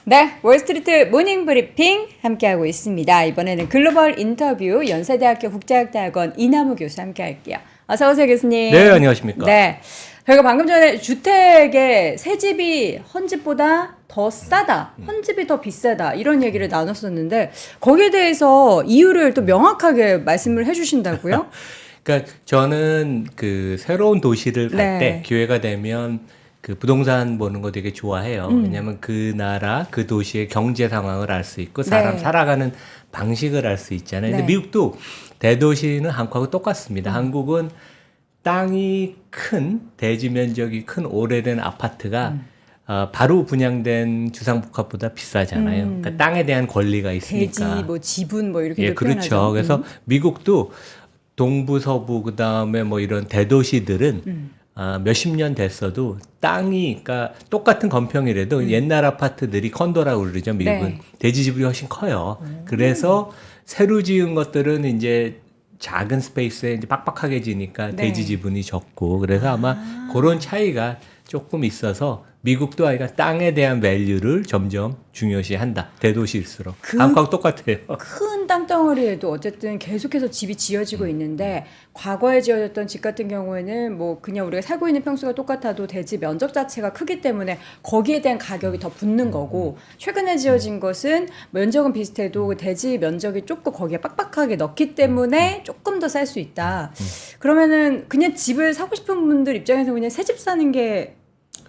네, 월스트리트 모닝 브리핑 함께하고 있습니다. 이번에는 글로벌 인터뷰 연세대학교 국제학대학원 이남우 교수 함께할게요. 어서 오세요, 교수님. 네, 안녕하십니까. 네, 저희가 방금 전에 주택의 새 집이 헌집보다 더 싸다, 헌집이 더 비싸다 이런 얘기를 나눴었는데 거기에 대해서 이유를 또 명확하게 말씀을 해주신다고요? 그러니까 저는 그 새로운 도시를 갈 네. 때 기회가 되면 그 부동산 보는 거 되게 좋아해요. 왜냐하면 그 나라, 그 도시의 경제 상황을 알 수 있고 사람 네. 살아가는 방식을 알 수 있잖아요. 근데 네. 미국도 대도시는 한국하고 똑같습니다. 한국은 땅이 큰 대지 면적이 큰 오래된 아파트가 바로 분양된 주상복합보다 비싸잖아요. 그러니까 땅에 대한 권리가 있으니까. 대지, 뭐 지분 뭐 이렇게 예, 그렇죠. 표현하죠. 그래서 미국도 동부, 서부, 그 다음에 뭐 이런 대도시들은 몇십 년 됐어도 땅이, 그러니까 똑같은 건평이라도 옛날 아파트들이 컨도라고 그러죠. 미국은 네. 대지 지분이 훨씬 커요. 그래서 새로 지은 것들은 이제 작은 스페이스에 이제 빡빡하게 지니까 네. 대지 지분이 적고 그래서 아마 그런 차이가 조금 있어서 미국도 아이가 땅에 대한 밸류를 점점 중요시한다. 대도시일수록. 한국하고 똑같아요. 큰 땅덩어리에도 어쨌든 계속해서 집이 지어지고 있는데 과거에 지어졌던 집 같은 경우에는 뭐 그냥 우리가 살고 있는 평수가 똑같아도 대지 면적 자체가 크기 때문에 거기에 대한 가격이 더 붙는 거고 최근에 지어진 것은 면적은 비슷해도 그 대지 면적이 좁고 거기에 빡빡하게 넣기 때문에 조금 더 쌀 수 있다. 그러면은 그냥 집을 사고 싶은 분들 입장에서 그냥 새 집 사는 게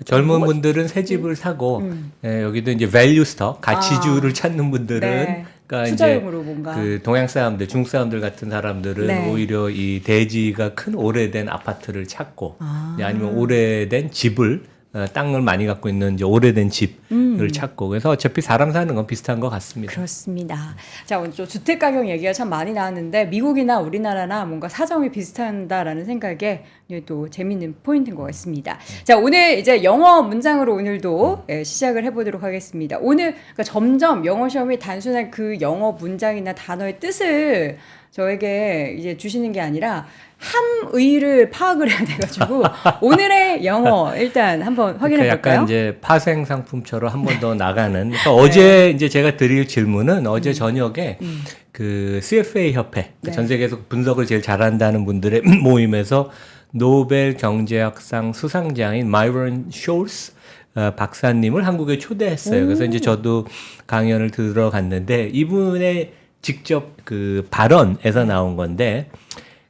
젊은 분들은 새 집을 사고 예, 여기도 이제 밸류 스톡 가치주를 찾는 분들은 네. 그러니까 투자용으로 뭔가 그 동양 사람들, 중국 사람들 같은 사람들은 네. 오히려 이 대지가 큰 오래된 아파트를 찾고 아니면 오래된 집을 땅을 많이 갖고 있는 이제 오래된 집을 찾고 그래서 어차피 사람 사는 건 비슷한 것 같습니다. 그렇습니다. 자, 오늘 좀 주택 가격 얘기가 참 많이 나왔는데 미국이나 우리나라나 뭔가 사정이 비슷한다라는 생각에 또 재밌는 포인트인 것 같습니다. 자, 오늘 이제 영어 문장으로 오늘도 시작을 해보도록 하겠습니다. 오늘 그러니까 점점 영어 시험이 단순한 그 영어 문장이나 단어의 뜻을 저에게 이제 주시는 게 아니라 함의를 파악을 해야 돼가지고 오늘의 영어 일단 한번 확인해 그러니까 볼까요? 약간 이제 파생 상품처럼 한 번 더 나가는. 그러니까 어제 이제 제가 드릴 질문은 어제 저녁에 그 CFA 협회 네. 전 세계에서 분석을 제일 잘한다는 분들의 모임에서 노벨 경제학상 수상자인 마이런 숄스 박사님을 한국에 초대했어요. 그래서 이제 저도 강연을 들어갔는데 이분의 직접 그 발언에서 나온 건데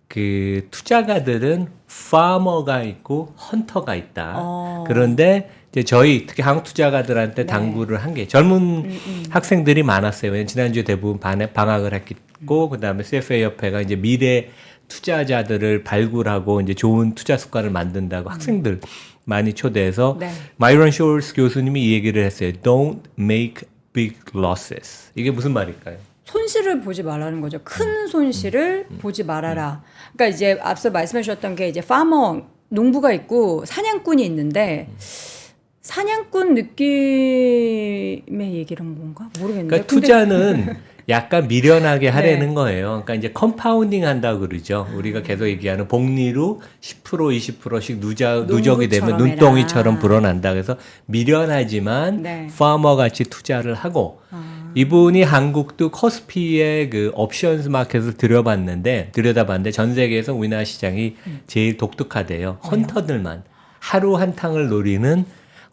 그 투자가들은 파머가 있고 헌터가 있다. 그런데 이제 저희 특히 한국 투자가들한테 당부를 한 게 젊은 학생들이 많았어요. 왜냐면 지난주에 대부분 방학을 했고 그다음에 CFA 협회가 이제 미래 투자자들을 발굴하고 이제 좋은 투자 습관을 만든다고 학생들 많이 초대해서 네. 마이런 숄스 교수님이 이 얘기를 했어요. Don't make big losses. 이게 무슨 말일까요? 손실을 보지 말라는 거죠. 큰 손실을 보지 말아라. 그러니까 이제 앞서 말씀해 주셨던 게 이제 파머, 농부가 있고 사냥꾼이 있는데 사냥꾼 느낌의 얘기를 한 건가? 모르겠는데. 그러니까 투자는 약간 미련하게 하려는 거예요. 그러니까 이제 컴파운딩 한다고 그러죠. 우리가 계속 얘기하는 복리로 10% 20%씩 누적이 되면 농부처럼 눈덩이처럼 해라. 불어난다. 그래서 미련하지만 네. 파머 같이 투자를 하고 이분이 한국도 코스피의 그 옵션스 마켓을 들여다봤는데 전 세계에서 우리나라 시장이 제일 독특하대요. 헌터들만 하루 한탕을 노리는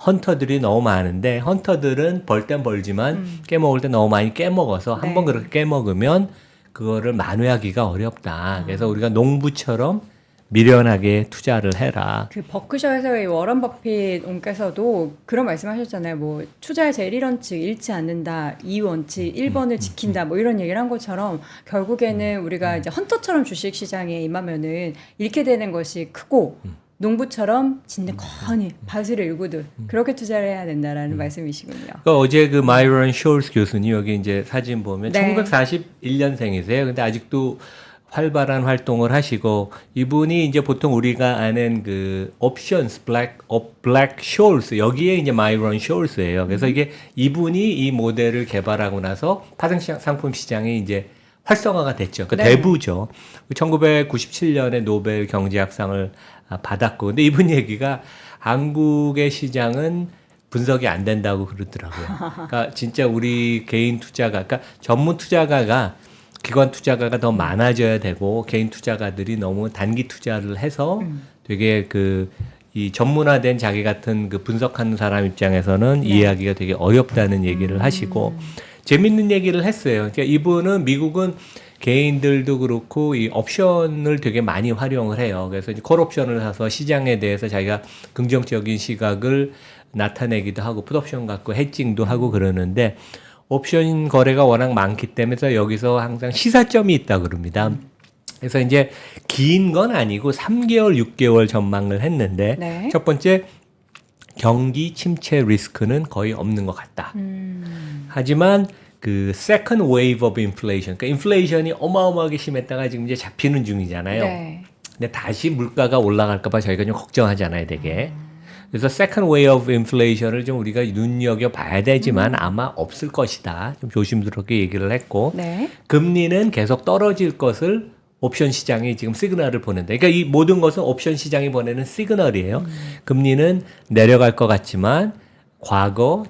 헌터들이 너무 많은데 헌터들은 벌 땐 벌지만 깨먹을 때 너무 많이 깨먹어서 네. 한번 그렇게 깨먹으면 그거를 만회하기가 어렵다. 그래서 우리가 농부처럼 미련하게 투자를 해라. 그 버크셔에서의 워런 버핏 옹께서도 그런 말씀하셨잖아요. 뭐 투자의 제일 1원칙 잃지 않는다, 2원칙 1번을 지킨다, 뭐 이런 얘기를 한 것처럼 결국에는 우리가 이제 헌터처럼 주식 시장에 임하면은 잃게 되는 것이 크고 농부처럼 진득하니 밭을 일구듯 그렇게 투자를 해야 된다라는 말씀이시군요. 그러니까 어제 그 마이런 숄스 교수님 여기 이제 사진 보면 네. 1941년생이세요. 근데 아직도 활발한 활동을 하시고 이분이 이제 보통 우리가 아는 그 옵션스 블랙 숄스 여기에 이제 마이런 숄스예요. 그래서 이게 이분이 이 모델을 개발하고 나서 파생 상품 시장이 이제 활성화가 됐죠. 그 네. 대부죠. 1997년에 노벨 경제학상을 받았고 근데 이분 얘기가 한국의 시장은 분석이 안 된다고 그러더라고요. 그러니까 진짜 우리 개인 투자가, 그러니까 전문 투자가가 기관 투자가가 더 많아져야 되고 개인 투자가들이 너무 단기 투자를 해서 되게 이 전문화된 자기 같은 그 분석하는 사람 입장에서는 이해하기가 되게 어렵다는 얘기를 하시고 재밌는 얘기를 했어요. 그러니까 이분은 미국은 개인들도 그렇고 이 옵션을 되게 많이 활용을 해요. 그래서 이제 콜옵션을 사서 시장에 대해서 자기가 긍정적인 시각을 나타내기도 하고 풋옵션 갖고 해칭도 하고 그러는데 옵션 거래가 워낙 많기 때문에 여기서 항상 시사점이 있다 그럽니다. 그래서 이제 긴 건 아니고 3개월, 6개월 전망을 했는데 네. 첫 번째 경기 침체 리스크는 거의 없는 것 같다. 하지만 그 second wave of inflation, 그러니까 인플레이션이 어마어마하게 심했다가 지금 이제 잡히는 중이잖아요. 네. 근데 다시 물가가 올라갈까봐 저희가 좀 걱정하잖아요, 되게. 그래서 second wave of inflation을 좀 우리가 눈여겨 봐야 되지만 아마 없을 것이다. 좀 조심스럽게 얘기를 했고, 네. 금리는 계속 떨어질 것을 옵션 시장이 지금 시그널을 보낸다. 그러니까 이 모든 것은 옵션 시장이 보내는 시그널이에요. 금리는 내려갈 것 같지만 과거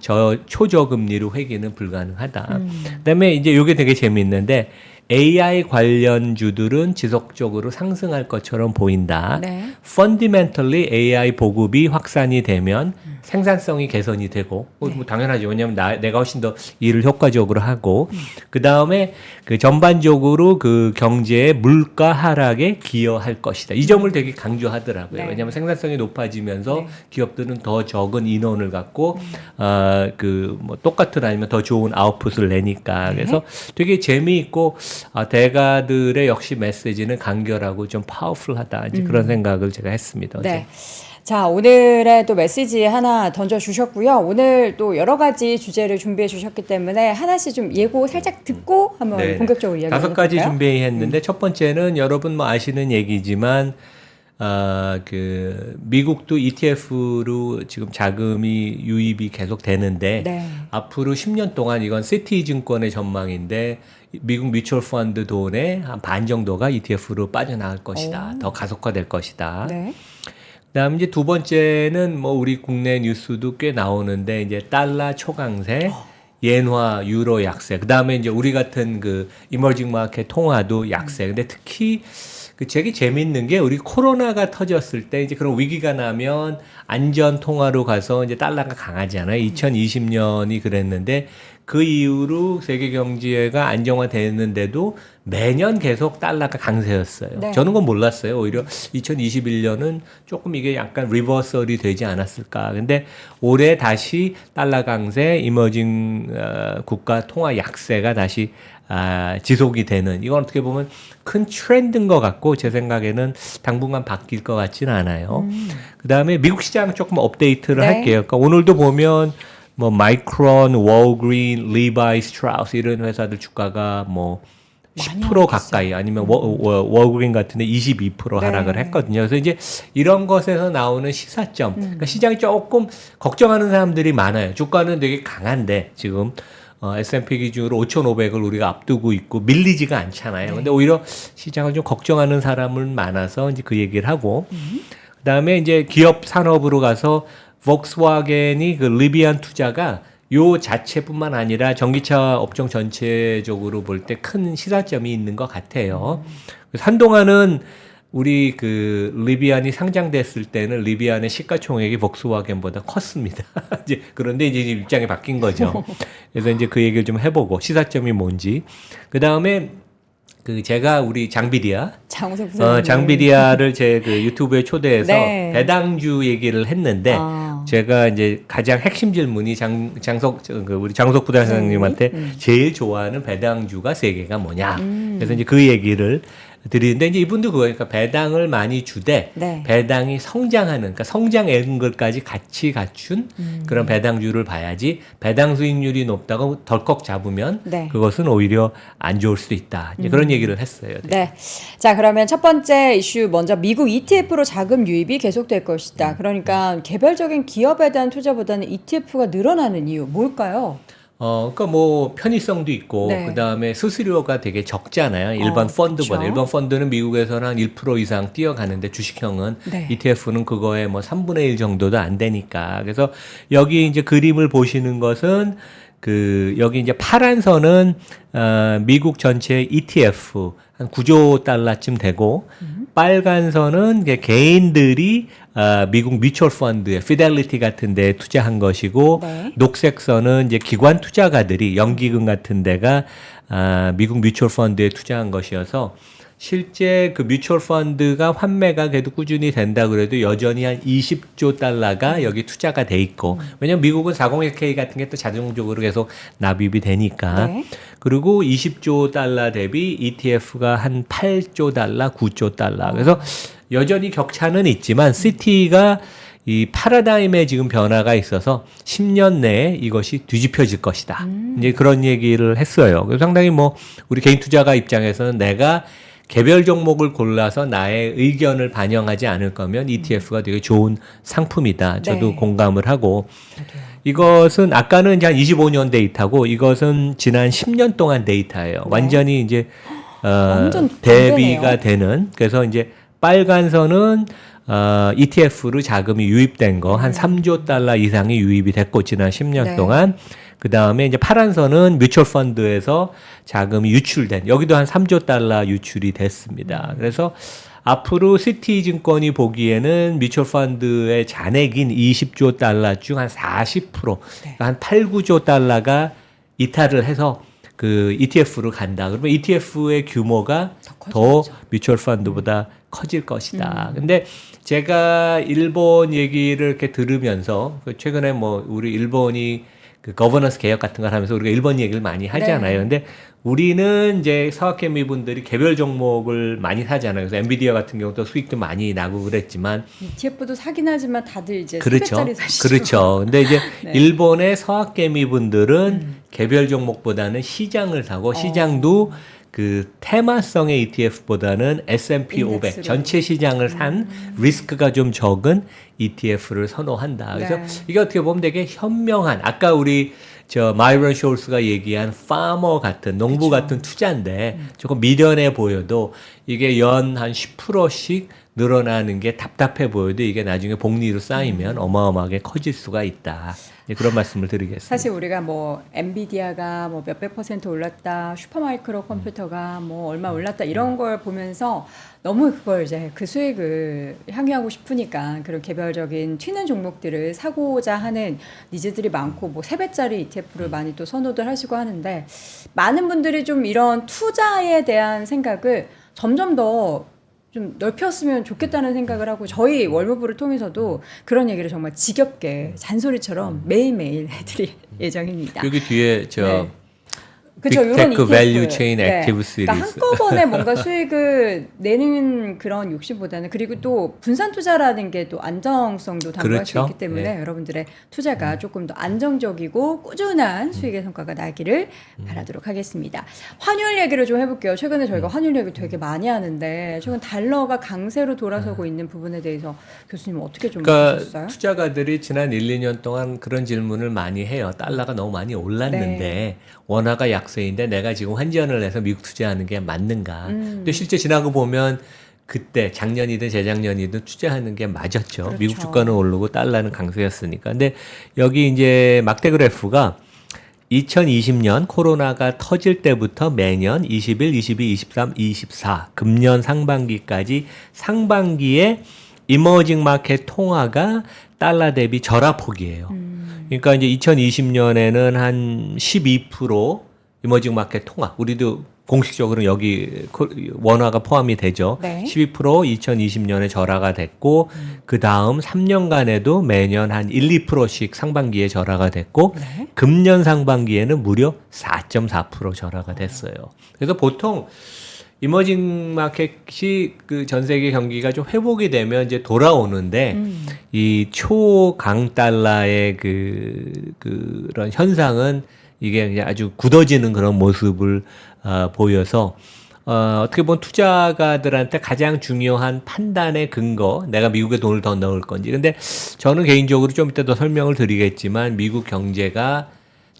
초저금리로 회귀는 불가능하다. 그다음에 이제 이게 되게 재미있는데 AI 관련주들은 지속적으로 상승할 것처럼 보인다. 네. Fundamentally AI 보급이 확산이 되면 생산성이 개선이 되고 뭐 당연하죠. 왜냐하면 내가 훨씬 더 일을 효과적으로 하고 그 다음에 그 전반적으로 그 경제의 물가 하락에 기여할 것이다. 이 점을 되게 강조하더라고요. 네. 왜냐하면 생산성이 높아지면서 네. 기업들은 더 적은 인원을 갖고 뭐 똑같은 아니면 더 좋은 아웃풋을 내니까 그래서 되게 재미있고 대가들의 역시 메시지는 간결하고 좀 파워풀하다. 이제 그런 생각을 제가 했습니다. 어제. 네. 자, 오늘의 또 메시지 하나 던져주셨고요. 오늘 또 여러 가지 주제를 준비해 주셨기 때문에 하나씩 좀 예고 살짝 듣고 한번 네. 본격적으로 이야기 다섯 가지 해볼까요? 준비했는데 첫 번째는 여러분 뭐 아시는 얘기지만 그 미국도 ETF로 지금 자금이 유입이 계속 되는데 네. 앞으로 10년 동안 이건 시티증권의 전망인데 미국 뮤추얼 펀드 돈의 한 반 정도가 ETF로 빠져나갈 것이다. 더 가속화될 것이다. 네. 그다음 이제 두 번째는 뭐 우리 국내 뉴스도 꽤 나오는데 이제 달러 초강세, 엔화, 유로 약세. 그다음에 이제 우리 같은 그 이머징 마켓 통화도 약세. 근데 특히 그 되게 재밌는 게 우리 코로나가 터졌을 때 이제 그런 위기가 나면 안전 통화로 가서 이제 달러가 강하잖아요. 2020년이 그랬는데 그 이후로 세계 경제가 안정화됐는데도 매년 계속 달러가 강세였어요. 네. 저는 그건 몰랐어요. 오히려 2021년은 조금 이게 약간 리버설이 되지 않았을까. 근데 올해 다시 달러 강세, 이머징 국가 통화 약세가 다시 지속이 되는 이건 어떻게 보면 큰 트렌드인 것 같고 제 생각에는 당분간 바뀔 것 같지는 않아요. 그다음에 미국 시장 조금 업데이트를 네. 할게요. 그러니까 오늘도 보면 뭐 마이크론, 월그린, 리바이, 스트라우스 이런 회사들 주가가 뭐 많이 10% 가까이 아니면 월그린 같은 데 22% 하락을 네. 했거든요. 그래서 이제 이런 것에서 나오는 시사점. 그러니까 시장이 조금 걱정하는 사람들이 많아요. 주가는 되게 강한데 지금 S&P 기준으로 5,500을 우리가 앞두고 있고 밀리지가 않잖아요. 근데 오히려 시장을 좀 걱정하는 사람은 많아서 이제 그 얘기를 하고 그다음에 이제 기업 산업으로 가서 volkswagen이 그 리비안 투자가 요 자체뿐만 아니라 전기차 업종 전체적으로 볼 때 큰 시사점이 있는 것 같아요. 그래서 한동안은 우리 그 리비안이 상장됐을 때는 리비안의 시가총액이 volkswagen보다 컸습니다. 이제 그런데 이제 입장이 바뀐 거죠. 그래서 이제 그 얘기를 좀 해보고 시사점이 뭔지. 그 다음에 그 제가 우리 장비리아 장우석 부사님. 장비리아를 제 그 유튜브에 초대해서 네. 배당주 얘기를 했는데 제가 이제 가장 핵심 질문이 우리 장우석 부사장님한테 제일 좋아하는 배당주가 세 개가 뭐냐. 그래서 이제 그 얘기를 드리는데 이제 이분도 그거니까 배당을 많이 주되 네. 배당이 성장하는 그러니까 성장 앵글까지 같이 갖춘 그런 배당주를 봐야지 배당 수익률이 높다고 덜컥 잡으면 네. 그것은 오히려 안 좋을 수도 있다. 이제 그런 얘기를 했어요. 네. 자, 그러면 첫 번째 이슈 먼저 미국 ETF로 자금 유입이 계속될 것이다. 그러니까 개별적인 기업에 대한 투자보다는 ETF가 늘어나는 이유 뭘까요? 그러니까 뭐 편의성도 있고 네. 그다음에 수수료가 되게 적잖아요. 일반 펀드보다. 그쵸. 일반 펀드는 미국에서는 한 1% 이상 뛰어가는데 주식형은 네. ETF는 그거에 뭐 3분의 1 정도도 안 되니까. 그래서 여기 이제 그림을 보시는 것은 여기 이제 파란 선은 미국 전체 ETF 한 9조 달러쯤 되고 빨간 선은 이제 개인들이 미국 뮤추얼 펀드에 피델리티 같은 데에 투자한 것이고 네. 녹색 선은 이제 기관 투자가들이 연기금 같은 데가 미국 뮤추얼 펀드에 투자한 것이어서 실제 그 뮤추얼 펀드가 환매가 그래도 꾸준히 된다 그래도 여전히 한 20조 달러가 여기 투자가 돼 있고 왜냐면 미국은 401k 같은 게 또 자동적으로 계속 납입이 되니까 네. 그리고 20조 달러 대비 ETF가 한 8조 달러, 9조 달러. 그래서 여전히 격차는 있지만 시티가 이 파라다임에 지금 변화가 있어서 10년 내에 이것이 뒤집혀질 것이다. 이제 그런 얘기를 했어요. 그래서 상당히 뭐 우리 개인 투자가 입장에서는 내가 개별 종목을 골라서 나의 의견을 반영하지 않을 거면 ETF가 되게 좋은 상품이다. 저도 네. 공감을 하고 이것은 아까는 이제 한 25년 데이터고 이것은 지난 10년 동안 데이터예요. 네. 완전히 이제 완전 대비가 반대네요. 되는 그래서 이제 빨간 선은 ETF로 자금이 유입된 거 한 3조 달러 이상이 유입이 됐고 지난 10년 네. 동안 그 다음에 이제 파란 선은 뮤추얼 펀드에서 자금이 유출된 여기도 한 3조 달러 유출이 됐습니다. 그래서 앞으로 시티증권이 보기에는 뮤추얼 펀드의 잔액인 20조 달러 중 한 40% 그러니까 한 8, 9조 달러가 이탈을 해서 그 ETF로 간다. 그러면 ETF의 규모가 더 뮤추얼 펀드보다 커질 것이다. 근데 제가 일본 얘기를 이렇게 들으면서 최근에 뭐 우리 일본이 그 거버넌스 개혁 같은 걸 하면서 우리가 일본 얘기를 많이 하잖아요. 네. 근데 우리는 이제 서학개미 분들이 개별 종목을 많이 사잖아요. 그래서 엔비디아 같은 경우도 수익도 많이 나고 그랬지만 ETF도 사긴 하지만 다들 이제 그렇죠. 수백짜리 사시죠. 그렇죠. 근데 이제 네. 일본의 서학개미 분들은 개별 종목보다는 시장을 사고 시장도 그 테마성의 ETF보다는 S&P 500 인덱스로. 전체 시장을 산 리스크가 좀 적은 ETF를 선호한다. 그래서 네. 이게 어떻게 보면 되게 현명한 아까 우리 저 마이런 숄스가 얘기한 파머 같은 농부 같은 투자인데 조금 미련해 보여도 이게 연 한 10%씩 늘어나는 게 답답해 보여도 이게 나중에 복리로 쌓이면 어마어마하게 커질 수가 있다. 이제 그런 말씀을 드리겠습니다. 사실 우리가 뭐 엔비디아가 뭐 몇백 퍼센트 올랐다, 슈퍼마이크로 컴퓨터가 뭐 얼마 올랐다 이런 걸 보면서 너무 그걸 이제 그 수익을 향유하고 싶으니까 그런 개별적인 튀는 종목들을 사고자 하는 니즈들이 많고 뭐 3배짜리 ETF를 많이 또 선호들 하시고 하는데 많은 분들이 좀 이런 투자에 대한 생각을 점점 더 좀 넓혔으면 좋겠다는 생각을 하고 저희 월무부를 통해서도 그런 얘기를 정말 지겹게 잔소리처럼 매일매일 해드릴 예정입니다. 여기 뒤에 저 네. 그쵸, 요런 빅테크 ETF. 밸류 체인 네. 액티브 시리즈. 그러니까 한꺼번에 뭔가 수익을 내는 그런 욕심보다는 그리고 또 분산 투자라는 게 또 안정성도 담보할 수 그렇죠. 있기 때문에 네. 여러분들의 투자가 조금 더 안정적이고 꾸준한 수익의 성과가 나기를 바라도록 하겠습니다. 환율 얘기를 좀 해볼게요. 최근에 저희가 환율 얘기 되게 많이 하는데 최근 달러가 강세로 돌아서고 있는 부분에 대해서 교수님 어떻게 좀 그러니까 보셨어요? 투자가들이 지난 1, 2년 동안 그런 질문을 많이 해요. 달러가 너무 많이 올랐는데 네. 원화가 약세인데 내가 지금 환전을 해서 미국 투자하는 게 맞는가? 근데 실제 지나고 보면 그때 작년이든 재작년이든 투자하는 게 맞았죠. 그렇죠. 미국 주가는 오르고 달러는 강세였으니까. 근데 여기 이제 막대 그래프가 2020년 코로나가 터질 때부터 매년 21, 22, 23, 24 금년 상반기까지 상반기에 이머징 마켓 통화가 달러 대비 절하폭이에요. 그러니까 이제 2020년에는 한 12% 이머징 마켓 통화. 우리도 공식적으로 여기 원화가 포함이 되죠. 네. 12% 2020년에 절하가 됐고 그 다음 3년간에도 매년 한 1, 2%씩 상반기에 절하가 됐고 네. 금년 상반기에는 무려 4.4% 절하가 됐어요. 그래서 보통 이머징 마켓이 그 전 세계 경기가 좀 회복이 되면 이제 돌아오는데 이 초강 달러의 그런 현상은 이게 그냥 아주 굳어지는 그런 모습을 보여서 어떻게 보면 투자가들한테 가장 중요한 판단의 근거, 내가 미국에 돈을 더 넣을 건지. 근데 저는 개인적으로 좀 이따 더 설명을 드리겠지만 미국 경제가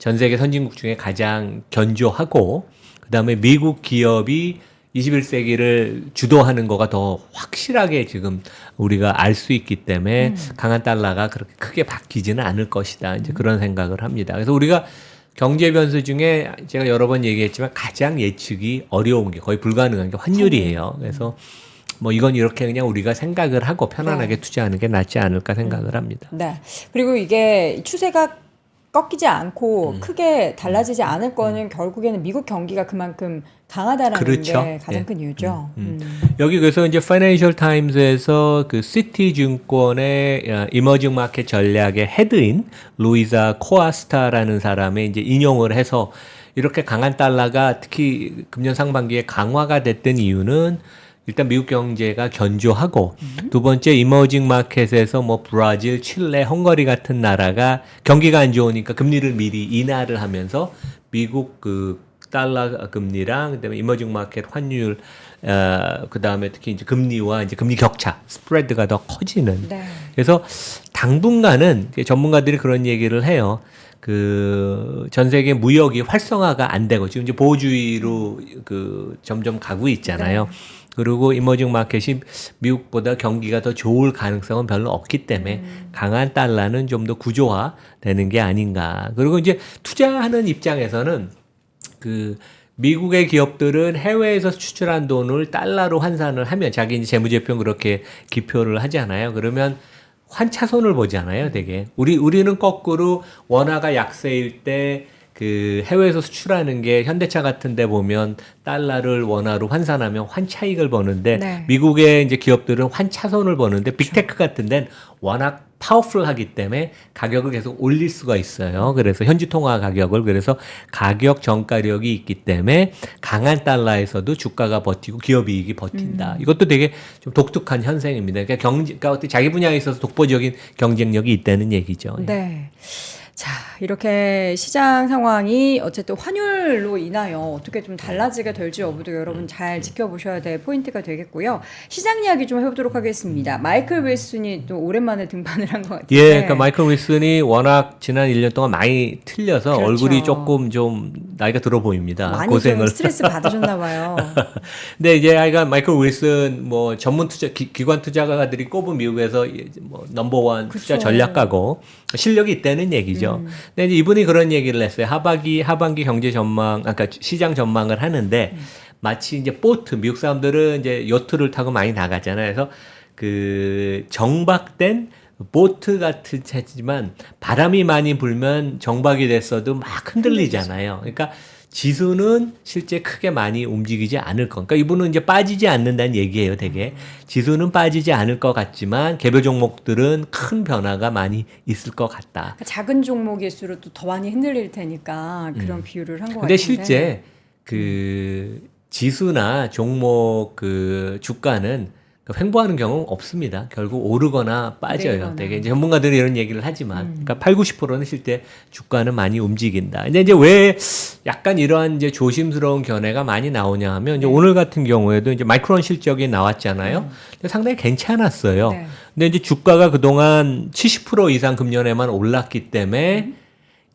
전 세계 선진국 중에 가장 견조하고 그다음에 미국 기업이 21세기를 주도하는 거가 더 확실하게 지금 우리가 알 수 있기 때문에 강한 달러가 그렇게 크게 바뀌지는 않을 것이다. 이제 그런 생각을 합니다. 그래서 우리가 경제 변수 중에 제가 여러 번 얘기했지만 가장 예측이 어려운 게 거의 불가능한 게 환율이에요. 그래서 뭐 이건 이렇게 그냥 우리가 생각을 하고 편안하게 투자하는 게 낫지 않을까 생각을 합니다. 네. 그리고 이게 추세가 꺾이지 않고 크게 달라지지 않을 거는 결국에는 미국 경기가 그만큼 강하다라는 그렇죠. 게 가장 예. 큰 이유죠. 여기 그래서 이제 파이낸셜 타임즈에서 그 시티 증권의 이머징 마켓 전략의 헤드인 루이자 코아스타라는 사람의 이제 인용을 해서 이렇게 강한 달러가 특히 금년 상반기에 강화가 됐던 이유는 일단 미국 경제가 견조하고 두 번째 이머징 마켓에서 뭐 브라질, 칠레, 헝가리 같은 나라가 경기가 안 좋으니까 금리를 미리 인하를 하면서 미국 그 달러 금리랑 그다음에 이머징 마켓 환율 그다음에 특히 이제 금리와 이제 금리 격차 스프레드가 더 커지는 네. 그래서 당분간은 전문가들이 그런 얘기를 해요. 그 전 세계 무역이 활성화가 안 되고 지금 이제 보호주의로 그 점점 가고 있잖아요. 그리고 이머징 마켓이 미국보다 경기가 더 좋을 가능성은 별로 없기 때문에 강한 달러는 좀 더 구조화되는 게 아닌가. 그리고 이제 투자하는 입장에서는 그 미국의 기업들은 해외에서 수출한 돈을 달러로 환산을 하면 자기 이제 재무제표 그렇게 기표를 하잖아요. 그러면 환차손을 보잖아요, 되게. 우리는 거꾸로 원화가 약세일 때 그 해외에서 수출하는 게 현대차 같은 데 보면 달러를 원화로 환산하면 환차익을 버는데 네. 미국의 이제 기업들은 환차손을 버는데 빅테크 같은 데는 워낙 파워풀하기 때문에 가격을 계속 올릴 수가 있어요. 그래서 현지 통화 가격을 그래서 가격 전가력이 있기 때문에 강한 달러에서도 주가가 버티고 기업 이익이 버틴다. 이것도 되게 좀 독특한 현상입니다. 그러니까 그러니까 어떻게 자기 분야에 있어서 독보적인 경쟁력이 있다는 얘기죠. 네. 자, 이렇게 시장 상황이 어쨌든 환율로 인하여 어떻게 좀 달라지게 될지 여부도 여러분 잘 지켜보셔야 될 포인트가 되겠고요. 시장 이야기 좀 해보도록 하겠습니다. 마이클 윌슨이 또 오랜만에 등판을 한 것 같아요. 예, 그러니까 마이클 윌슨이 워낙 지난 1년 동안 많이 틀려서 그렇죠. 얼굴이 조금 좀 나이가 들어 보입니다. 많이 고생을. 좀 스트레스 받으셨나 봐요. 근데 이제 아이가 마이클 윌슨 뭐 전문 투자 기관 투자가들이 꼽은 미국에서 뭐 넘버원 투자 그쵸. 전략가고 실력이 있다는 얘기죠. 근데 이제 이분이 그런 얘기를 했어요. 하반기 경제 전망, 그러니까 시장 전망을 하는데 마치 이제 보트 미국 사람들은 이제 요트를 타고 많이 나가잖아요. 그래서 그 정박된 보트 같지만 바람이 많이 불면 정박이 됐어도 막 흔들리잖아요. 그러니까 지수는 실제 크게 많이 움직이지 않을 거. 그러니까 이분은 이제 빠지지 않는다는 얘기예요, 되게. 지수는 빠지지 않을 것 같지만 개별 종목들은 큰 변화가 많이 있을 것 같다. 그러니까 작은 종목일수록 또 더 많이 흔들릴 테니까 그런 비유를 한 것 같은데. 근데 실제 그 지수나 종목 그 주가는 횡보하는 경우는 없습니다. 결국 오르거나 빠져요. 내리거나. 되게 이제 전문가들이 이런 얘기를 하지만, 그러니까 8, 90%는 실제 주가는 많이 움직인다. 근데 이제 왜 약간 이러한 이제 조심스러운 견해가 많이 나오냐 하면 이제 오늘 같은 경우에도 이제 마이크론 실적이 나왔잖아요. 근데 상당히 괜찮았어요. 네. 근데 이제 주가가 그동안 70% 이상 금년에만 올랐기 때문에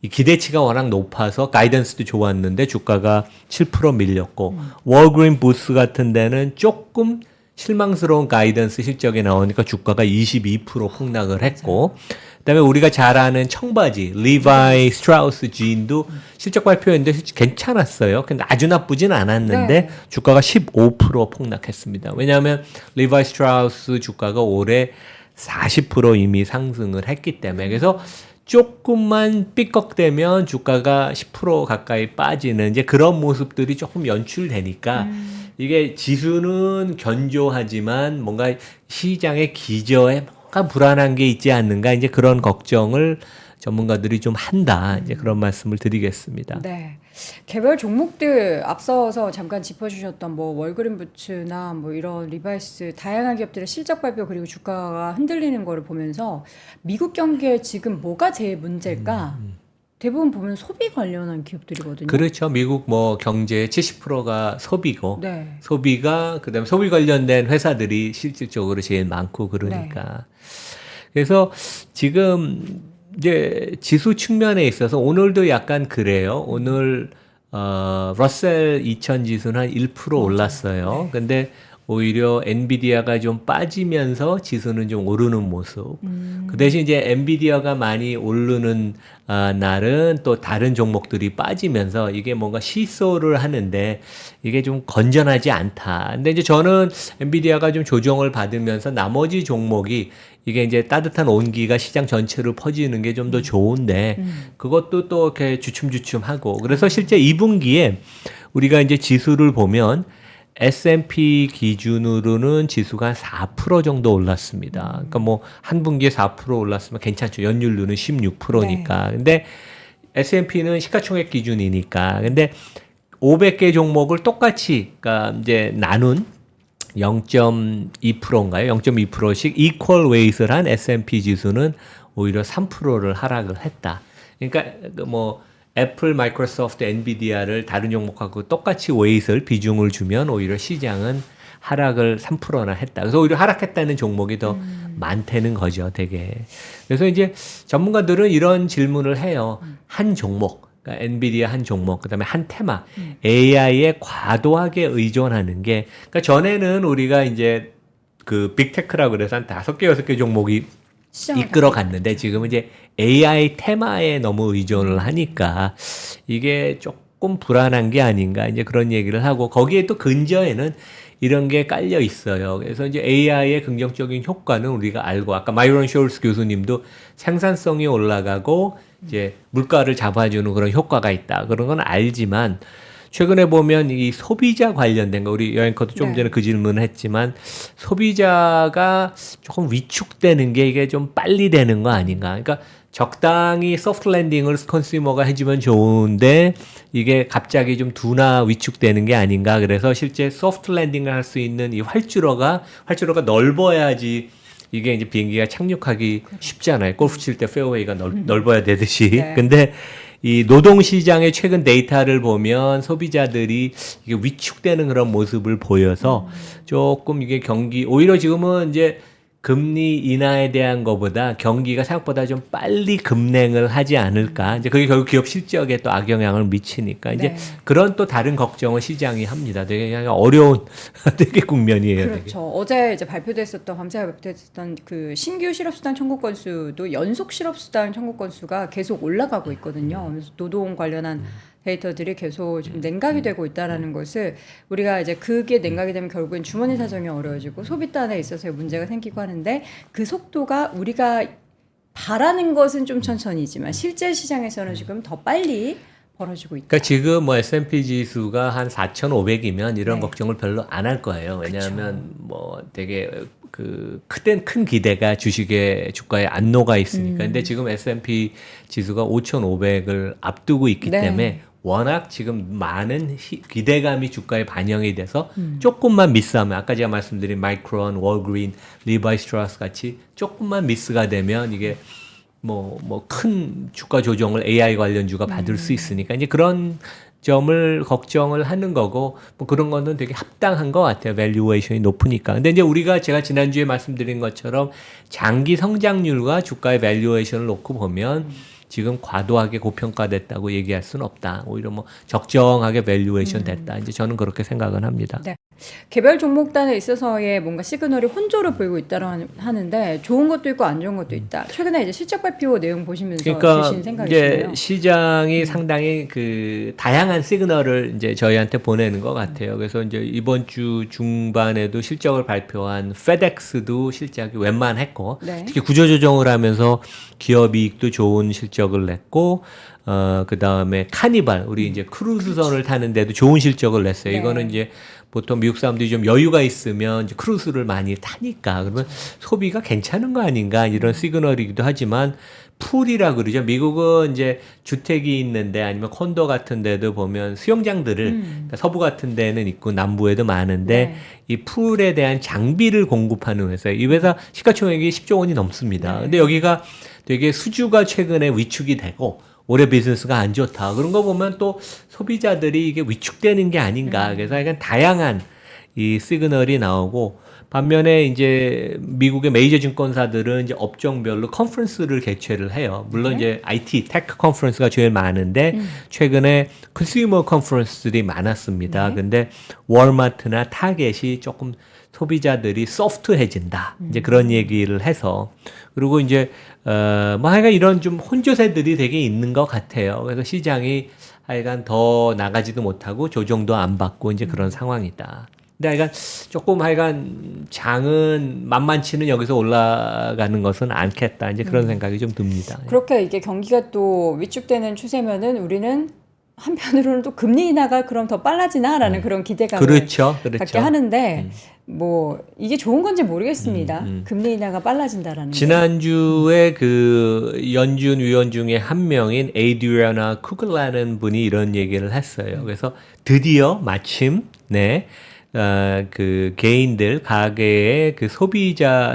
이 기대치가 워낙 높아서 가이던스도 좋았는데 주가가 7% 밀렸고 월그린 부스 같은 데는 조금 실망스러운 가이던스 실적이 나오니까 주가가 22% 폭락을 했고 그다음에 우리가 잘 아는 청바지 리바이 스트라우스 진도 실적 발표했는데 실제 괜찮았어요. 근데 아주 나쁘진 않았는데 네. 주가가 15% 폭락했습니다. 왜냐하면 리바이 스트라우스 주가가 올해 40% 이미 상승을 했기 때문에 그래서 조금만 삐걱대면 주가가 10% 가까이 빠지는 이제 그런 모습들이 조금 연출되니까 이게 지수는 견조하지만 뭔가 시장의 기저에 뭔가 불안한 게 있지 않는가 이제 그런 걱정을 전문가들이 좀 한다 이제 그런 말씀을 드리겠습니다. 네. 개별 종목들 앞서서 잠깐 짚어주셨던 뭐 월그린 부츠나 뭐 이런 리바이스 다양한 기업들의 실적 발표 그리고 주가가 흔들리는 거를 보면서 미국 경기에 지금 뭐가 제일 문제일까? 대부분 보면 소비 관련한 기업들이거든요. 그렇죠. 미국 뭐 경제의 70%가 소비고 네. 소비가 그다음에 소비 관련된 회사들이 실질적으로 제일 많고 그러니까. 그래서 지금 이제 지수 측면에 있어서 오늘도 약간 그래요. 오늘 러셀 2000 지수는 한 1% 올랐어요. 네. 근데 오히려 엔비디아가 좀 빠지면서 지수는 좀 오르는 모습. 그 대신 이제 엔비디아가 많이 오르는 날은 또 다른 종목들이 빠지면서 이게 뭔가 시소를 하는데 이게 좀 건전하지 않다. 근데 이제 저는 엔비디아가 좀 조정을 받으면서 나머지 종목이 이게 이제 따뜻한 온기가 시장 전체로 퍼지는 게 좀 더 좋은데 그것도 또 이렇게 주춤주춤하고 그래서 실제 2분기에 우리가 이제 지수를 보면 S&P 기준으로는 지수가 한 4% 정도 올랐습니다. 그러니까 뭐 한 분기에 4% 올랐으면 괜찮죠. 연율로는 16%니까. 근데 S&P는 시가총액 기준이니까. 근데 500개 종목을 똑같이 그러니까 이제 나눈 0.2%인가요? 0.2%씩 이퀄 웨이트를 한 S&P 지수는 오히려 3%를 하락을 했다. 그러니까 뭐 애플, 마이크로소프트, 엔비디아를 다른 종목하고 똑같이 웨이트를 비중을 주면 오히려 시장은 하락을 3%나 했다. 그래서 오히려 하락했다는 종목이 더 많다는 거죠, 되게. 그래서 이제 전문가들은 이런 질문을 해요. 한 종목, 그러니까 엔비디아 한 종목, 그다음에 한 테마, AI에 과도하게 의존하는 게, 그러니까 전에는 우리가 이제 그 빅테크라고 그래서 한 5개, 6개 종목이 이끌어 갔는데 지금은 이제 AI 테마에 너무 의존을 하니까 이게 조금 불안한 게 아닌가 이제 그런 얘기를 하고 거기에 또 근저에는 이런 게 깔려 있어요. 그래서 이제 AI의 긍정적인 효과는 우리가 알고 아까 마이런 숄스 교수님도 생산성이 올라가고 이제 물가를 잡아주는 그런 효과가 있다. 그런 건 알지만 최근에 보면 이 소비자 관련된 거 우리 여행커도 좀 전에 그 질문을 했지만 소비자가 조금 위축되는 게 이게 좀 빨리 되는 거 아닌가. 그러니까 적당히 소프트 랜딩을 컨슈머가 해주면 좋은데 이게 갑자기 좀 둔화 위축되는 게 아닌가. 그래서 실제 소프트 랜딩을 할 수 있는 이 활주로가 넓어야지 이게 이제 비행기가 착륙하기 쉽잖아요. 골프 칠 때 페어웨이가 넓어야 되듯이. 네. 근데 이 노동시장의 최근 데이터를 보면 소비자들이 이게 위축되는 그런 모습을 보여서 조금 이게 오히려 지금은 이제 금리 인하에 대한 것보다 경기가 생각보다 좀 빨리 급냉을 하지 않을까. 이제 그게 결국 기업 실적에 또 악영향을 미치니까 이제 그런 또 다른 걱정을 시장이 합니다. 되게 그냥 어려운 되게 국면이에요. 그렇죠. 되게. 어제 이제 밤새 발표됐던 그 신규 실업수당 청구 건수도 연속 실업수당 청구 건수가 계속 올라가고 있거든요. 그래서 노동 관련한 데이터들이 계속 좀 냉각이 되고 있다라는 것을 우리가 이제 그게 냉각이 되면 결국엔 주머니 사정이 어려워지고 소비단에 있어서 문제가 생기고 하는데 그 속도가 우리가 바라는 것은 좀 천천히지만 실제 시장에서는 지금 더 빨리 벌어지고 있다. 그러니까 지금 뭐 S&P 지수가 한 4,500이면 이런 네. 걱정을 별로 안 할 거예요. 왜냐하면 뭐 되게 큰 기대가 주가에 안 녹아 있으니까. 근데 지금 S&P 지수가 5,500을 앞두고 있기 네. 때문에 워낙 지금 많은 기대감이 주가에 반영이 돼서 조금만 미스하면 아까 제가 말씀드린 마이크론, 월그린, 리바이 스트라우스 같이 조금만 미스가 되면 이게 큰 주가 조정을 AI 관련주가 받을 수 있으니까 이제 그런 점을 걱정을 하는 거고 뭐 그런 거는 되게 합당한 것 같아요. 밸류에이션이 높으니까. 근데 이제 제가 지난주에 말씀드린 것처럼 장기 성장률과 주가의 밸류에이션을 놓고 보면 지금 과도하게 고평가됐다고 얘기할 수는 없다. 오히려 뭐 적정하게 밸류에이션 됐다. 이제 저는 그렇게 생각은 합니다. 네. 개별 종목단에 있어서의 뭔가 시그널이 혼조를 보이고 있다고 하는데 좋은 것도 있고 안 좋은 것도 있다. 최근에 이제 실적 발표 내용 보시면서 그러니까 주신 생각이시네요. 이제 시장이 상당히 그 다양한 시그널을 이제 저희한테 보내는 것 같아요. 그래서 이제 이번 주 중반에도 실적을 발표한 페덱스도 실적이 웬만했고 네. 특히 구조조정을 하면서 기업이익도 좋은 실적을 냈고 그 다음에 카니발 우리 이제 크루즈선을 타는데도 좋은 실적을 냈어요. 네. 이거는 이제 보통 미국 사람들이 좀 여유가 있으면 이제 크루즈를 많이 타니까 그러면 소비가 괜찮은 거 아닌가 이런 시그널이기도 하지만 풀이라 그러죠. 미국은 이제 주택이 있는데 아니면 콘도 같은 데도 보면 수영장들을 그러니까 서부 같은 데는 있고 남부에도 많은데 이 풀에 대한 장비를 공급하는 회사. 이 회사 시가총액이 10조 원이 넘습니다. 근데 여기가 되게 수주가 최근에 위축이 되고 올해 비즈니스가 안 좋다. 그런 거 보면 또 소비자들이 이게 위축되는 게 아닌가. 그래서 약간 다양한 이 시그널이 나오고 반면에 이제 미국의 메이저 증권사들은 이제 업종별로 컨퍼런스를 개최를 해요. 물론 이제 IT, 테크 컨퍼런스가 제일 많은데 최근에 컨슈머 컨퍼런스들이 많았습니다. 근데 월마트나 타겟이 조금 소비자들이 소프트해진다. 이제 그런 얘기를 해서 그리고 이제 뭐 하여간 이런 좀 혼조세들이 되게 있는 것 같아요. 그래서 시장이 하여간 더 나가지도 못하고 조정도 안 받고 이제 그런 상황이다. 근데 하여간 조금 하여간 장은 만만치는 여기서 올라가는 것은 않겠다. 이제 그런 생각이 좀 듭니다. 그렇게 이게 경기가 또 위축되는 추세면은 우리는 한편으로는 또 금리 인하가 그럼 더 빨라지나라는 그런 기대감을 그렇죠. 갖게 하는데 뭐 이게 좋은 건지 모르겠습니다. 금리 인하가 빨라진다라는 게. 지난주에 그 연준 위원 중에 한 명인 에이드리아나 쿠글라는 분이 이런 얘기를 했어요. 그래서 드디어 마침 그 개인들 가계의 그 소비가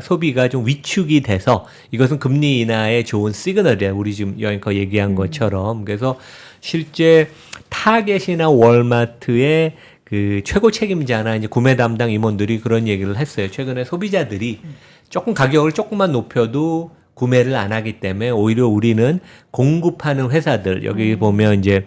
좀 위축이 돼서 이것은 금리 인하의 좋은 시그널이야. 우리 지금 여행커 얘기한 것처럼. 그래서 실제 타겟이나 월마트의 그 최고 책임자나 이제 구매 담당 임원들이 그런 얘기를 했어요. 최근에 소비자들이 조금 가격을 조금만 높여도 구매를 안 하기 때문에 오히려 우리는 공급하는 회사들 여기 보면 이제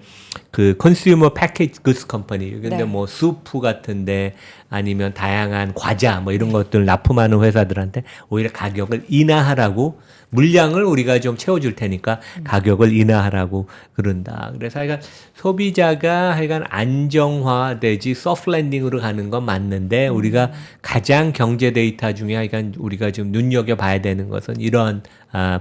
그 컨슈머 패키지 구스 컴퍼니 근데 뭐 수프 같은데 아니면 다양한 과자 뭐 이런 것들 납품하는 회사들한테 오히려 가격을 인하하라고 물량을 우리가 좀 채워줄 테니까 가격을 인하하라고 그런다. 그래서 하여간 소비자가 하여간 안정화되지 소프트 랜딩으로 가는 건 맞는데 우리가 가장 경제 데이터 중에 하여간 우리가 좀 눈여겨봐야 되는 것은 이런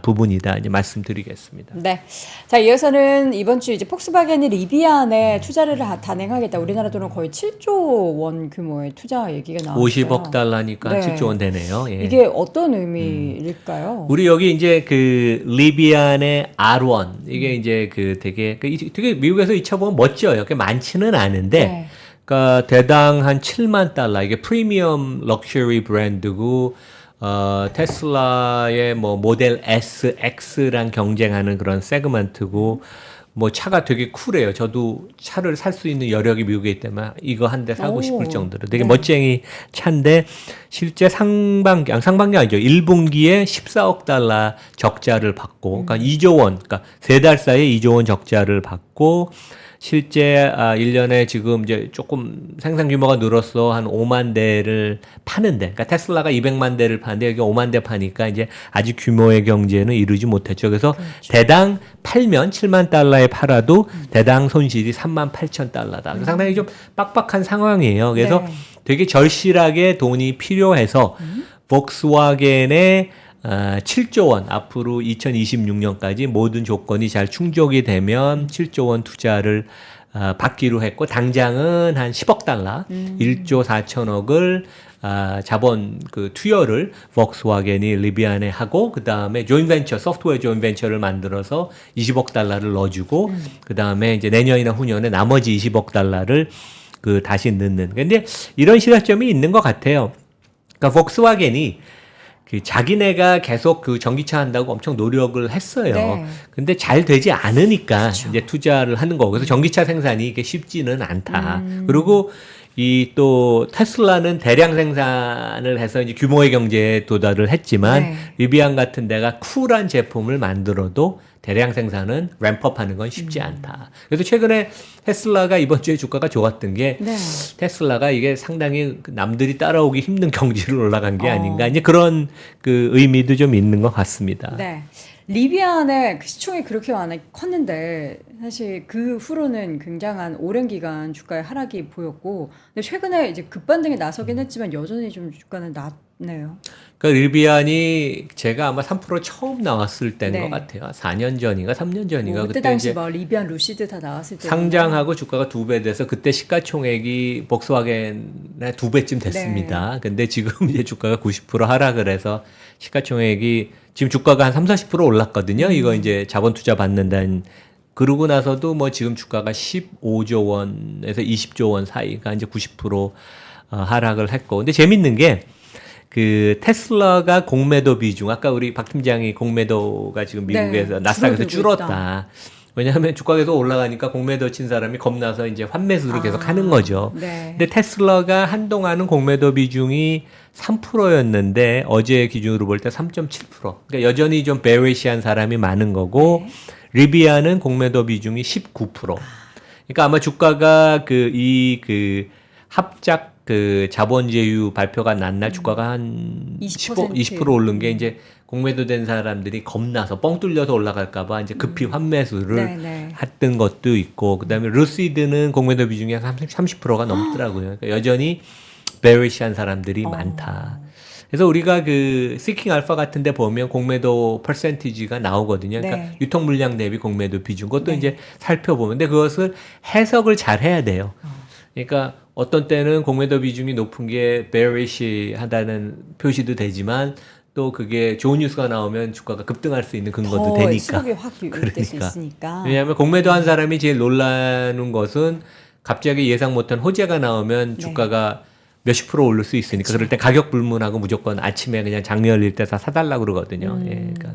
부분이다. 이제 말씀드리겠습니다. 네. 자, 이어서는 이번 주 이제 폭스바겐이 리비안에 투자를 단행하겠다. 우리나라 돈은 거의 7조 원 규모의 투자 얘기가 나왔어요. 50억 달러니까 네. 7조 원 되네요. 예. 이게 어떤 의미일까요? 우리 여기 이제 그 리비안의 R1 이게 이제 그 되게 미국에서 이 차 보면 멋져요. 그 많지는 않은데 네. 그러니까 대당 한 7만 달러 이게 프리미엄 럭셔리 브랜드고 테슬라의 뭐 모델 S, X랑 경쟁하는 그런 세그먼트고 뭐 차가 되게 쿨해요. 저도 차를 살 수 있는 여력이 미국에 있다면 이거 한 대 사고 싶을 정도로 되게 멋쟁이 차인데 실제 상반기 아니죠. 1분기에 14억 달러 적자를 받고 그러니까 2조 원, 그러니까 3달 사이에 2조 원 적자를 받고 실제 1년에 지금 이제 조금 생산 규모가 늘었어 한 5만 대를 파는데 그러니까 테슬라가 200만 대를 파는데 여기 5만 대 파니까 이제 아직 규모의 경제는 이루지 못했죠. 그래서 그렇죠. 대당 팔면 7만 달러에 팔아도 대당 손실이 3만 8천 달러다. 상당히 좀 빡빡한 상황이에요. 그래서 네. 되게 절실하게 돈이 필요해서 폭스와겐의 7조 원 앞으로 2026년까지 모든 조건이 잘 충족이 되면 7조 원 투자를 받기로 했고 당장은 한 10억 달러 1조 4천억을 자본 그 투여를 폭스와겐이 리비안에 하고 그 다음에 조인벤처 소프트웨어 조인벤처를 만들어서 20억 달러를 넣어주고 그 다음에 이제 내년이나 후년에 나머지 20억 달러를 그 다시 넣는. 근데 이런 시사점이 있는 것 같아요. 그러니까 폭스와겐이 그 자기네가 계속 그 전기차 한다고 엄청 노력을 했어요. 네. 근데 잘 되지 않으니까 이제 투자를 하는 거고. 그래서 전기차 생산이 이게 쉽지는 않다. 그리고 이 또 테슬라는 대량 생산을 해서 이제 규모의 경제에 도달을 했지만 리비안 같은 데가 쿨한 제품을 만들어도 대량 생산은 램프업하는 건 쉽지 않다. 그래서 최근에 테슬라가 이번 주에 주가가 좋았던 게 테슬라가 이게 상당히 남들이 따라오기 힘든 경지를 올라간 게 아닌가 이제 그런 그 의미도 좀 있는 것 같습니다. 네. 리비안의 그 시총이 그렇게 컸는데 사실 그 후로는 굉장한 오랜 기간 주가의 하락이 보였고 근데 최근에 이제 급반등에 나서긴 했지만 여전히 좀 주가는 낮네요. 그러니까 리비안이 제가 아마 3% 처음 나왔을 때인 네. 것 같아요. 4년 전인가 3년 전인가 그때 그때 당시 이제 뭐 리비안 루시드 다 나왔을 때 상장하고 주가가 2배 돼서 그때 시가총액이 폭스와겐의 2배쯤 됐습니다. 근데 지금 이제 주가가 90% 하락을 해서 시가총액이 지금 주가가 한 30-40% 올랐거든요. 이거 이제 자본 투자 받는다는 그러고 나서도 뭐 지금 주가가 15조 원에서 20조 원 사이가 이제 90% 하락을 했고. 근데 재밌는 게 그 테슬라가 공매도 비중 아까 우리 박 팀장이 공매도가 지금 미국에서 나스닥에서 줄었다. 왜냐하면 주가가 계속 올라가니까 공매도 친 사람이 겁나서 이제 환매수를 계속 하는 거죠. 네. 근데 테슬라가 한동안은 공매도 비중이 3%였는데 어제 기준으로 볼 때 3.7%. 그러니까 여전히 좀 베리시한 사람이 많은 거고 네. 리비아는 공매도 비중이 19%. 그러니까 아마 주가가 그 합작 그 자본 제휴 발표가 난 날 주가가 한 20% 오른 게 이제 공매도 된 사람들이 겁나서 뻥 뚫려서 올라갈까 봐 이제 급히 환매수를 네네. 했던 것도 있고 그다음에 루시드는 공매도 비중이 한 30%가 넘더라고요. 그러니까 여전히 베리시한 사람들이 많다. 그래서 우리가 그 시킹 알파 같은 데 보면 공매도 퍼센티지가 나오거든요. 그러니까 네. 유통 물량 대비 공매도 비중 그것도 네. 이제 살펴보면 근데 그것을 해석을 잘 해야 돼요. 그러니까 어떤 때는 공매도 비중이 높은 게 bearish하다는 표시도 되지만 또 그게 좋은 뉴스가 나오면 주가가 급등할 수 있는 근거도 되니까. 수급이 확 유입될 수 있으니까. 왜냐하면 공매도 한 사람이 제일 놀라는 것은 갑자기 예상 못한 호재가 나오면 네. 주가가 몇십 프로 오를 수 있으니까 그럴 때 가격 불문하고 무조건 아침에 그냥 장미 열릴 때 다 사달라고 그러거든요. 예, 그러니까.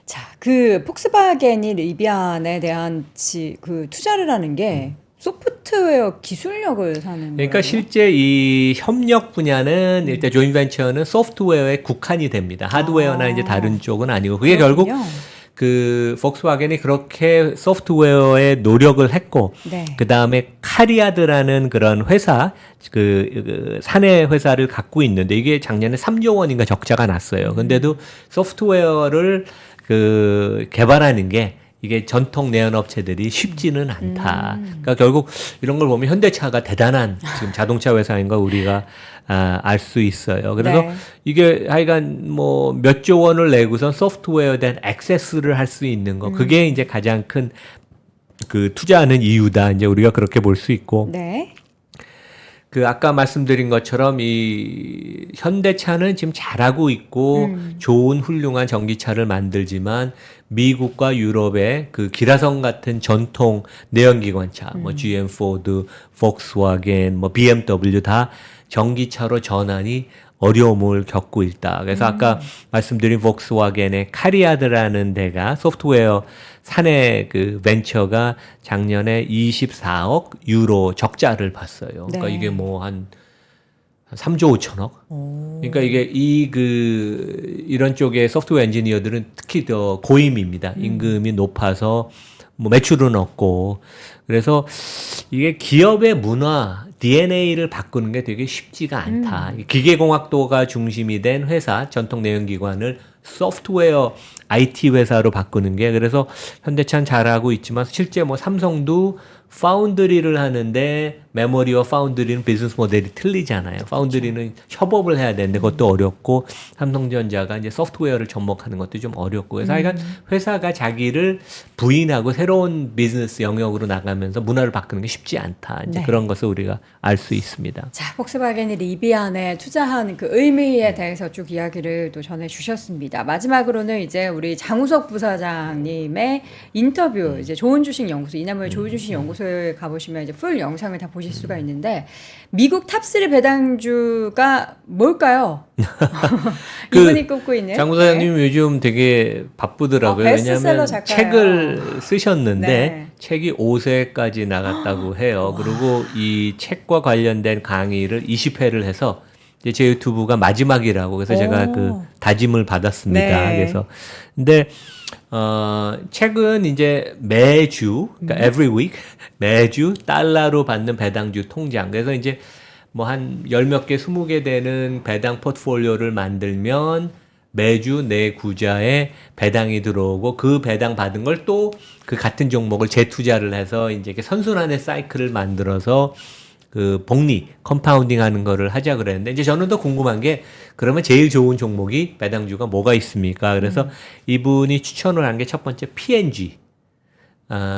자, 그 폭스바겐이 리비안에 대한 그 투자를 하는 게 소프트웨어 기술력을 사는 그러니까 거예요? 실제 이 협력 분야는 일단 조인벤처는 소프트웨어에 국한이 됩니다. 하드웨어나 이제 다른 쪽은 아니고 그게 결국 그 폭스바겐이 그렇게 소프트웨어에 노력을 했고 네. 그 다음에 카리아드라는 그런 회사 그 사내 회사를 갖고 있는데 이게 작년에 3조 원인가 적자가 났어요. 근데도 소프트웨어를 그 개발하는 게 이게 전통 내연업체들이 쉽지는 않다. 그러니까 결국 이런 걸 보면 현대차가 대단한 지금 자동차 회사인 걸 우리가 알 수 있어요. 그래서 네. 이게 하여간 뭐 몇 조 원을 내고선 소프트웨어에 대한 액세스를 할 수 있는 거. 그게 이제 가장 큰 그 투자하는 이유다. 이제 우리가 그렇게 볼 수 있고. 네. 그 아까 말씀드린 것처럼 이 현대차는 지금 잘하고 있고 좋은 훌륭한 전기차를 만들지만 미국과 유럽의 그 기라성 같은 전통 내연기관차 뭐 GM, 포드, 폭스와겐, 뭐 BMW 다 전기차로 전환이 어려움을 겪고 있다. 그래서 아까 말씀드린 폭스와겐의 카리아드라는 데가 소프트웨어 사내 그 벤처가 작년에 24억 유로 적자를 봤어요. 그러니까 네. 이게 뭐 한 3조 5천억. 그러니까 이게 이런 쪽의 소프트웨어 엔지니어들은 특히 더 고임입니다. 임금이 높아서 뭐 매출은 없고 그래서 이게 기업의 문화 DNA를 바꾸는 게 되게 쉽지가 않다. 기계공학도가 중심이 된 회사, 전통 내연기관을 소프트웨어 IT 회사로 바꾸는 게 그래서 현대차는 잘하고 있지만 실제 뭐 삼성도 파운드리를 하는데 메모리와 파운드리는 비즈니스 모델이 틀리잖아요. 파운드리는 협업을 해야 되는데 그것도 어렵고 삼성전자가 이제 소프트웨어를 접목하는 것도 좀 어렵고 그래서 하여간 회사가 자기를 부인하고 새로운 비즈니스 영역으로 나가면서 문화를 바꾸는 게 쉽지 않다. 이제 네. 그런 것을 우리가 알 수 있습니다. 자, 폭스바겐이 리비안에 투자한 그 의미에 대해서 쭉 이야기를 또 전해 주셨습니다. 마지막으로는 이제 우리 장우석 부사장님의 인터뷰, 이제 좋은 주식 연구소, 이남우의 좋은 주식 연구소에 가보시면 이제 풀 영상을 다 보실 수가 있는데 미국 탑3 배당주가 뭘까요? 이분이 꼽고 있는 장 부사장님 요즘 되게 바쁘더라고요. 베스트셀러 왜냐하면 작가예요. 책을 쓰셨는데 네. 책이 5세까지 나갔다고 해요. 그리고 이 책과 관련된 강의를 20회를 해서 이제 제 유튜브가 마지막이라고 그래서 제가 그 다짐을 받았습니다. 네. 그래서 근데 책은 이제 매주 그러니까 every week 매주 달러로 받는 배당주 통장. 그래서 이제 뭐 한 10몇 개, 20개 되는 배당 포트폴리오를 만들면 매주 내 구자에 배당이 들어오고 그 배당 받은 걸 또 그 같은 종목을 재투자를 해서 이제 이렇게 선순환의 사이클을 만들어서 그 복리, 컴파운딩 하는 거를 하자 그랬는데 이제 저는 더 궁금한 게 그러면 제일 좋은 종목이 배당주가 뭐가 있습니까? 그래서 이분이 추천을 한 게 첫 번째 P&G.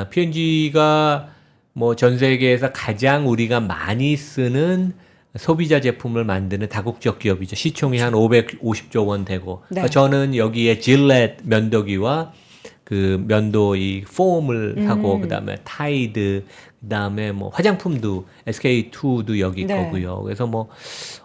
P&G가 뭐 전 세계에서 가장 우리가 많이 쓰는 소비자 제품을 만드는 다국적 기업이죠. 시총이 한 550조 원 되고. 네. 그러니까 저는 여기에 질렛 면도기와 그 면도 이 폼을 하고 그다음에 타이드 그다음에 뭐 화장품도 SK2도 여기 네. 거고요. 그래서 뭐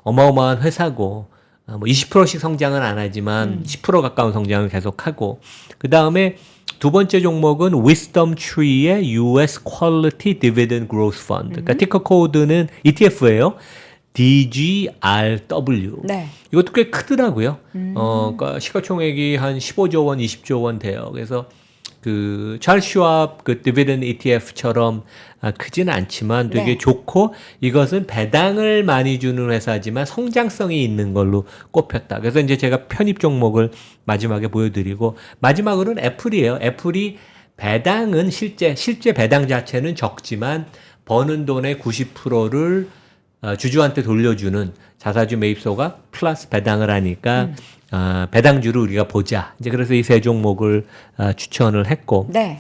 어마어마한 회사고 뭐 20%씩 성장은 안 하지만 10% 가까운 성장을 계속하고 그다음에 두 번째 종목은 Wisdom Tree의 US Quality Dividend Growth Fund. 그러니까 티커 코드는 ETF예요. DGRW. 네. 이것도 꽤 크더라고요. 그러니까 시가총액이 한 15조 원, 20조 원 돼요. 그래서 그 찰스 슈왑 그 디비던드 ETF처럼 크지는 않지만 되게 네. 좋고 이것은 배당을 많이 주는 회사지만 성장성이 있는 걸로 꼽혔다. 그래서 이제 제가 편입 종목을 마지막에 보여드리고 마지막으로는 애플이에요. 애플이 배당은 실제 배당 자체는 적지만 버는 돈의 90%를 주주한테 돌려주는 자사주 매입소가 플러스 배당을 하니까 배당주를 우리가 보자. 이제 그래서 이 세 종목을 추천을 했고 네.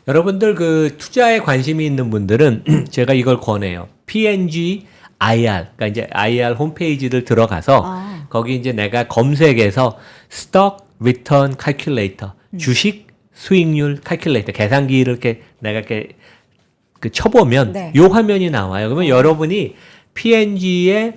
여러분들 그 투자에 관심이 있는 분들은 제가 이걸 권해요. P&G IR, 그러니까 이제 IR 홈페이지를 들어가서 거기 이제 내가 검색해서 Stock Return Calculator, 주식 수익률 calculator, 계산기를 이렇게 내가 이렇게 그 쳐보면 네. 요 화면이 나와요. 그러면 여러분이 P&G의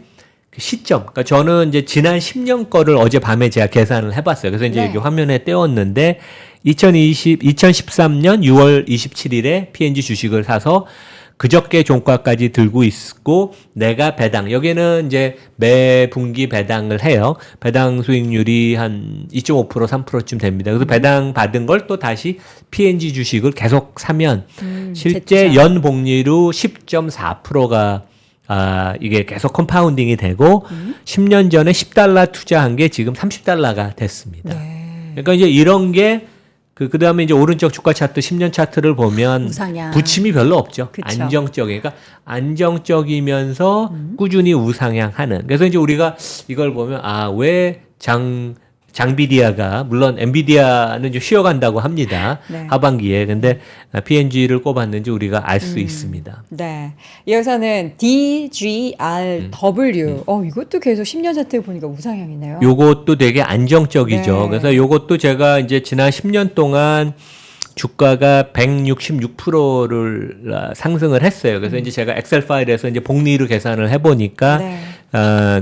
그 시점, 그러니까 저는 이제 지난 10년 거를 어젯밤에 제가 계산을 해봤어요. 그래서 이제 네. 여기 화면에 떼었는데 2013년 6월 27일에 P&G 주식을 사서 그저께 종가까지 들고 있고 내가 배당 여기는 이제 매 분기 배당을 해요. 배당 수익률이 한 2.5% 3%쯤 됩니다. 그래서 배당 받은 걸 또 다시 P&G 주식을 계속 사면 실제 재투자. 연 복리로 10.4%가 이게 계속 컴파운딩이 되고 10년 전에 $10 투자한 게 지금 $30가 됐습니다. 네. 그러니까 이제 이런 게 그다음에 이제 오른쪽 주가 차트 10년 차트를 보면 우상향. 부침이 별로 없죠. 그쵸. 안정적이니까 안정적이면서 꾸준히 우상향하는. 그래서 이제 우리가 이걸 보면 왜 장비디아가 물론 엔비디아는 좀 쉬어간다고 합니다. 네. 하반기에. 근데 P&G를 꼽았는지 우리가 알 수 있습니다. 네. 이어서는 DGRW. 이것도 계속 10년 차트 보니까 우상향이네요. 요것도 되게 안정적이죠. 네. 그래서 요것도 제가 이제 지난 10년 동안 주가가 166%를 상승을 했어요. 그래서 이제 제가 엑셀 파일에서 이제 복리로 계산을 해보니까 네.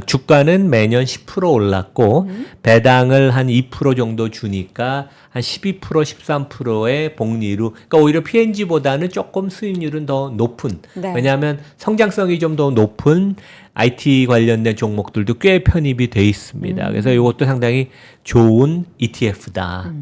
주가는 매년 10% 올랐고 배당을 한 2% 정도 주니까 한 12% 13%의 복리로 그러니까 오히려 P&G보다는 조금 수익률은 더 높은 네. 왜냐하면 성장성이 좀 더 높은 IT 관련된 종목들도 꽤 편입이 돼 있습니다. 그래서 이것도 상당히 좋은 ETF다.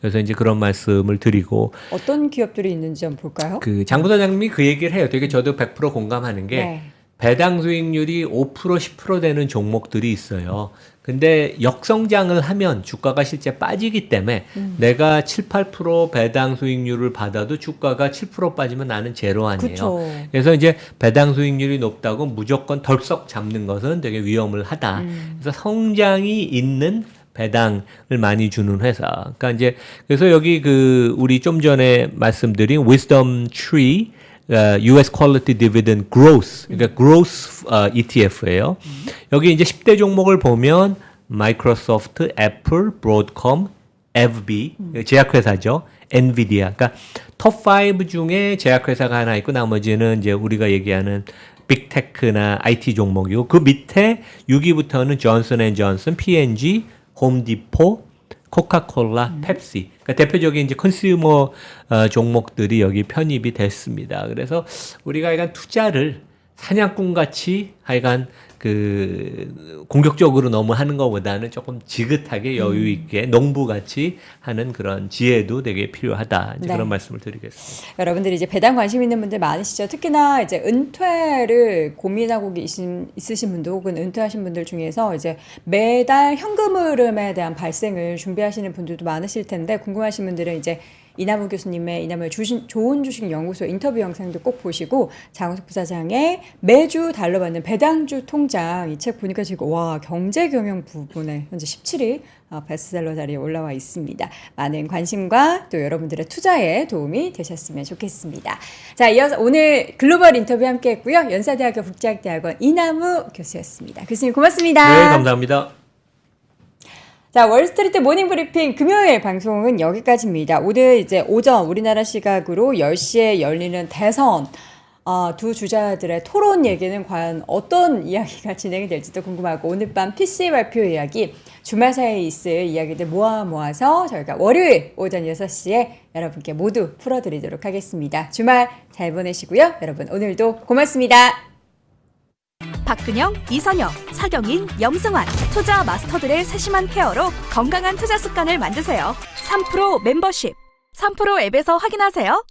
그래서 이제 그런 말씀을 드리고 어떤 기업들이 있는지 한번 볼까요? 그 장 부사장님이 그 얘기를 해요. 되게 저도 100% 공감하는 게 네. 배당 수익률이 5% 10% 되는 종목들이 있어요. 근데 역성장을 하면 주가가 실제 빠지기 때문에 내가 7, 8% 배당 수익률을 받아도 주가가 7% 빠지면 나는 제로 아니에요. 그쵸. 그래서 이제 배당 수익률이 높다고 무조건 덜썩 잡는 것은 되게 위험을 하다. 그래서 성장이 있는 배당을 많이 주는 회사. 그러니까 이제 그래서 여기 그 우리 좀 전에 말씀드린 Wisdom Tree US Quality Dividend Growth, 그러니까 Growth ETF예요. 여기 이제 10대 종목을 보면 마이크로소프트, 애플, 브로드컴, FB 제약회사죠. 엔비디아. 그러니까 톱5 중에 제약회사가 하나 있고 나머지는 이제 우리가 얘기하는 빅테크나 IT 종목이고 그 밑에 6위부터는 존슨앤존슨, P&G, 홈디포, 코카콜라, 펩시. 그러니까 대표적인 이제 컨슈머 종목들이 여기 편입이 됐습니다. 그래서 우리가 하여간 투자를 사냥꾼 같이 하여간 그 공격적으로 너무 하는 것보다는 조금 지긋하게 여유 있게 농부 같이 하는 그런 지혜도 되게 필요하다. 이제 네. 그런 말씀을 드리겠습니다. 여러분들이 이제 배당 관심 있는 분들 많으시죠. 특히나 이제 은퇴를 고민하고 있으신 분들 혹은 은퇴하신 분들 중에서 이제 매달 현금 흐름에 대한 발생을 준비하시는 분들도 많으실 텐데 궁금하신 분들은 이제 이남우 교수님의 이남우의 좋은 주식 연구소 인터뷰 영상도 꼭 보시고 장우석 부사장의 매주 달러받는 배당주 통장 이 책 보니까 지금 와 경제 경영 부분에 현재 17위 베스트셀러 자리에 올라와 있습니다. 많은 관심과 또 여러분들의 투자에 도움이 되셨으면 좋겠습니다. 자, 이어서 오늘 글로벌 인터뷰 함께했고요. 연세대학교 국제학대학원 이남우 교수였습니다. 교수님 고맙습니다. 네, 감사합니다. 자, 월스트리트 모닝 브리핑 금요일 방송은 여기까지입니다. 오늘 이제 오전 우리나라 시각으로 10시에 열리는 대선 두 주자들의 토론 얘기는 과연 어떤 이야기가 진행이 될지도 궁금하고 오늘 밤 PC 발표 이야기 주말 사이에 있을 이야기들 모아서 저희가 월요일 오전 6시에 여러분께 모두 풀어드리도록 하겠습니다. 주말 잘 보내시고요. 여러분 오늘도 고맙습니다. 박근영, 이선영, 사경인, 염승환 투자 마스터들의 세심한 케어로 건강한 투자 습관을 만드세요. 3프로 멤버십 3프로 앱에서 확인하세요.